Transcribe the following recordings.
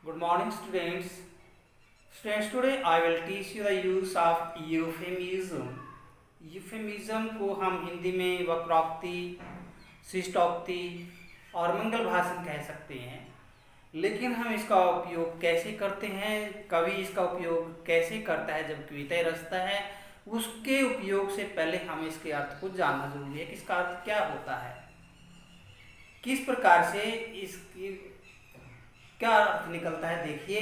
Good morning, students. Students, today I will teach you the use of euphemism. Euphemism को हम हिंदी में वक्रोक्ति, शिष्टोक्ति और मंगल भाषण कह सकते हैं, लेकिन हम इसका उपयोग कैसे करते हैं, कवि इसका उपयोग कैसे करता है जब कविता रचता है, उसके उपयोग से पहले हमें इसके अर्थ को जानना जरूरी है कि इसका अर्थ क्या होता है, किस प्रकार से इसकी क्या अर्थ निकलता है। देखिए,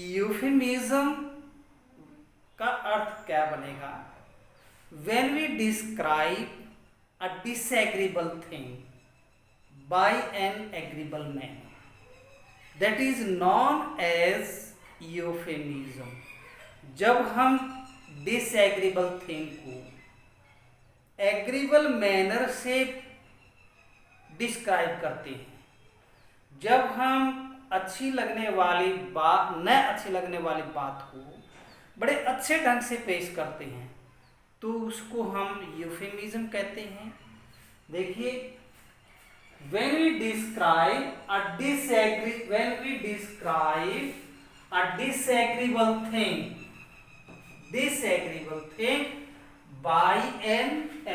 यूफेमिज्म का अर्थ क्या बनेगा। When we describe a disagreeable thing by an agreeable manner, that is known as euphemism. जब हम disagreeable thing को agreeable manner से डिस्क्राइब करते हैं, जब हम अच्छी लगने वाली बात, न अच्छी लगने वाली बात को बड़े अच्छे ढंग से पेश करते हैं, तो उसको हम यूफेमिज्म कहते हैं। देखिए, when we describe a disagreeable thing by an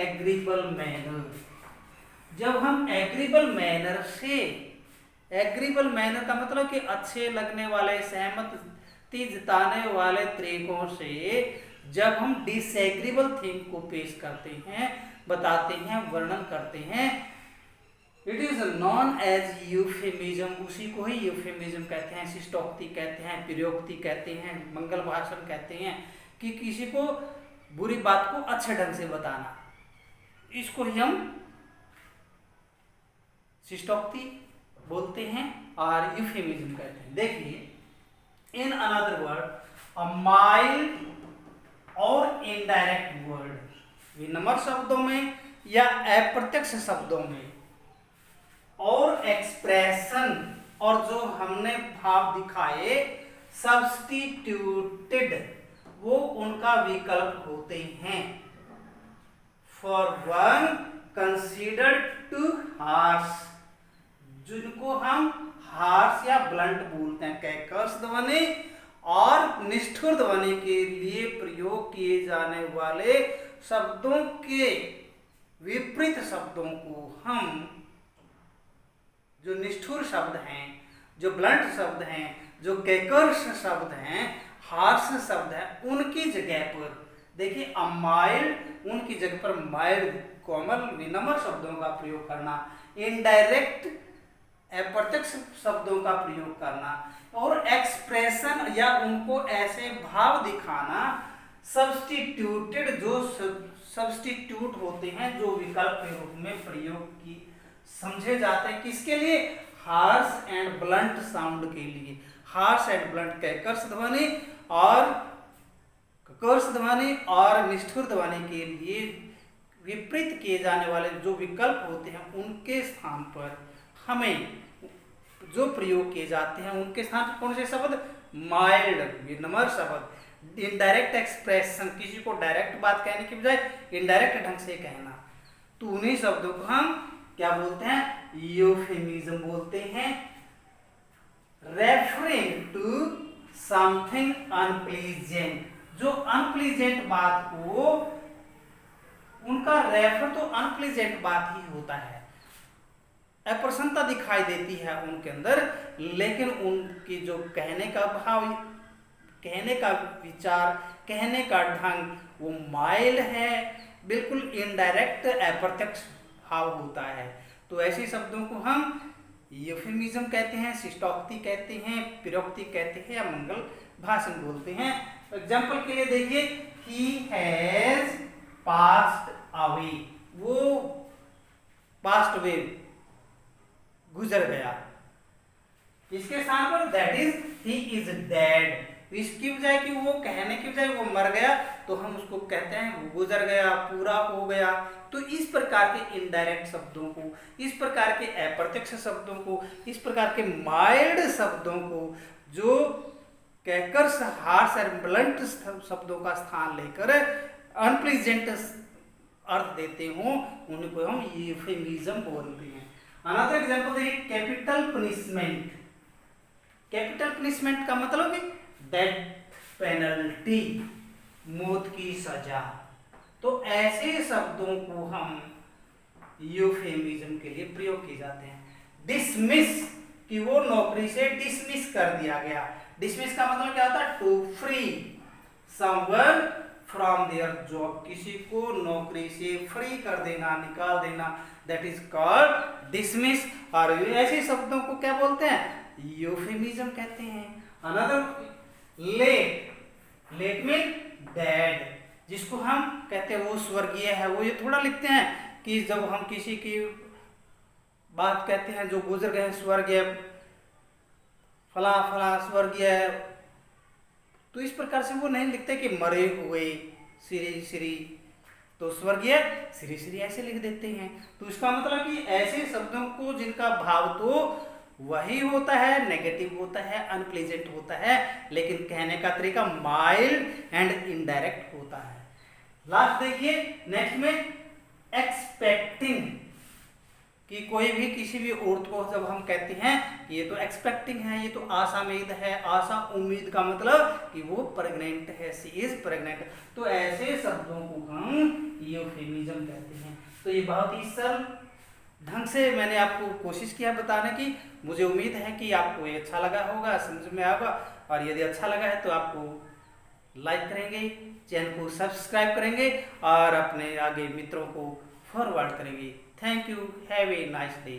agreeable manner, जब हम एग्रीबल मैनर से, एग्रीबल मैनर का मतलब कि अच्छे लगने वाले, सहमति जताने वाले तरीकों से जब हम डिसएग्रीबल थिंग को पेश करते हैं, बताते हैं, वर्णन करते हैं, it is known as euphemism. उसी को ही यूफेमिज्म कहते हैं, शिष्टोक्ति कहते हैं, प्रयोक्ति कहते हैं, मंगल भाषण कहते हैं, कि किसी को बुरी बात को अच्छे ढंग से बताना, इसको ही हम शिष्टोक्ति बोलते हैं और यूफेमिज्म कहते हैं। देखिए, in another word, a mild और इनडायरेक्ट वर्ड, विनम्र शब्दों में या अप्रत्यक्ष शब्दों में, और एक्सप्रेशन, और जो हमने भाव दिखाए सब्स्टिट्यूटेड, वो उनका विकल्प होते हैं। For one considered too harsh, जिनको हम हार्श या ब्लंट बोलते हैं, कैकर्स ध्वनि और निष्ठुर ध्वनि के लिए प्रयोग किए जाने वाले शब्दों के विपरीत शब्दों को हम, जो निष्ठुर शब्द हैं, जो ब्लंट शब्द हैं, जो कैकर्स शब्द हैं, हार्श शब्द हैं, उनकी जगह पर देखिए अमाइल्ड, उनकी जगह पर माइल्ड, कोमल, विनम्र शब्दों का प्रयोग करना, इनडायरेक्ट, अप्रत्यक्ष शब्दों का प्रयोग करना, और एक्सप्रेशन या उनको ऐसे भाव दिखाना, सब्स्टिट्यूटेड, जो सब्स्टिट्यूट होते हैं, जो विकल्प के रूप में प्रयोग की समझे जाते हैं, किसके लिए, हार्श एंड ब्लंट साउंड के लिए, हार्श एंड ब्लंट कैकर्स ध्वनि और कर्स ध्वनि और निष्ठुर ध्वनि के लिए विपरीत किए जाने वाले जो विकल्प होते हैं, उनके स्थान पर हमें जो प्रयोग किए जाते हैं, उनके स्थान पर कौन से शब्द, माइल्ड, विनम्र शब्द, इनडायरेक्ट एक्सप्रेशन, किसी को डायरेक्ट बात कहने की बजाय इनडायरेक्ट ढंग से कहना, तो उन्हीं शब्दों को हम क्या बोलते हैं, यूफेमिज्म बोलते हैं। रेफरिंग टू समथिंग अनप्लीजेंट, जो अनप्लीजेंट बात को, उनका रेफर तो अनप्लीजेंट बात ही होता है, अप्रसन्नता दिखाई देती है उनके अंदर, लेकिन उनकी जो कहने का भाव, कहने का विचार, कहने का ढंग वो माइल्ड है, बिल्कुल इनडायरेक्ट, अप्रत्यक्ष भाव होता है। तो ऐसे शब्दों को हम यूफेमिज्म कहते हैं, शिष्टोक्ति कहते हैं, प्रयोक्ति कहते हैं या मंगल भाषण बोलते हैं। एग्जाम्पल के लिए देखिए, ही हैज पास्ड अवे, वो पास्ट अवे, गुजर गया, इसके स्थान पर that is he is dead, इसकी बजाय कि वो कहने की बजाय वो मर गया, तो हम उसको कहते हैं वो गुजर गया, पूरा हो गया। तो इस प्रकार के इनडायरेक्ट शब्दों को, इस प्रकार के अप्रत्यक्ष शब्दों को, इस प्रकार के माइल्ड शब्दों को, जो कैकर्स, हार्श और ब्लंट शब्दों का स्थान लेकर अनप्लीजेंट अर्थ देते हो, उनको हम यूफेमिज्म बोलते हैं। अनदर एग्जांपल देखिए, कैपिटल पनिशमेंट, कैपिटल पनिशमेंट का मतलब डेथ पेनल्टी, मौत की सजा। तो ऐसे शब्दों को हम यूफेमिज्म के लिए प्रयोग किए जाते हैं। डिसमिस, कि वो नौकरी से डिसमिस कर दिया गया। डिसमिस का मतलब क्या होता है? To free someone from their job, किसी को नौकरी से फ्री कर देना, निकाल देना, दैट इज कॉल्ड डिसमिस। और ऐसे शब्दों को क्या बोलते हैं? यूफेमिज्म कहते हैं। Another late, late mean dead, जिसको हम कहते हैं वो स्वर्गीय है। वो ये थोड़ा लिखते हैं कि जब हम किसी की बात कहते हैं जो गुजर गए, स्वर्गीय फला फला स्वर्गीय, तो इस प्रकार से वो नहीं लिखते कि मरे हुए श्री श्री, तो स्वर्गीय श्री श्री ऐसे लिख देते हैं। तो इसका मतलब कि ऐसे शब्दों को जिनका भाव तो वही होता है, नेगेटिव होता है, अनप्लेजेंट होता है, लेकिन कहने का तरीका माइल्ड एंड इनडायरेक्ट होता है। लास्ट देखिए नेक्स्ट में एक्सपेक्टिंग, कि कोई भी किसी भी औरत को जब हम कहते हैं कि ये तो एक्सपेक्टिंग है, ये तो आशामेद है, आशा उम्मीद का मतलब कि वो प्रेग्नेंट है, शी इज प्रेग्नेंट। तो ऐसे शब्दों को हम यूफेमिज्म कहते हैं। तो ये बहुत ही सरल ढंग से मैंने आपको कोशिश किया बताने की। मुझे उम्मीद है कि आपको ये अच्छा लगा होगा, समझ में आएगा। और यदि अच्छा लगा है तो आपको लाइक करेंगे, चैनल को सब्सक्राइब करेंगे और अपने आगे मित्रों को फॉरवर्ड करेंगे। Thank you. Have a nice day.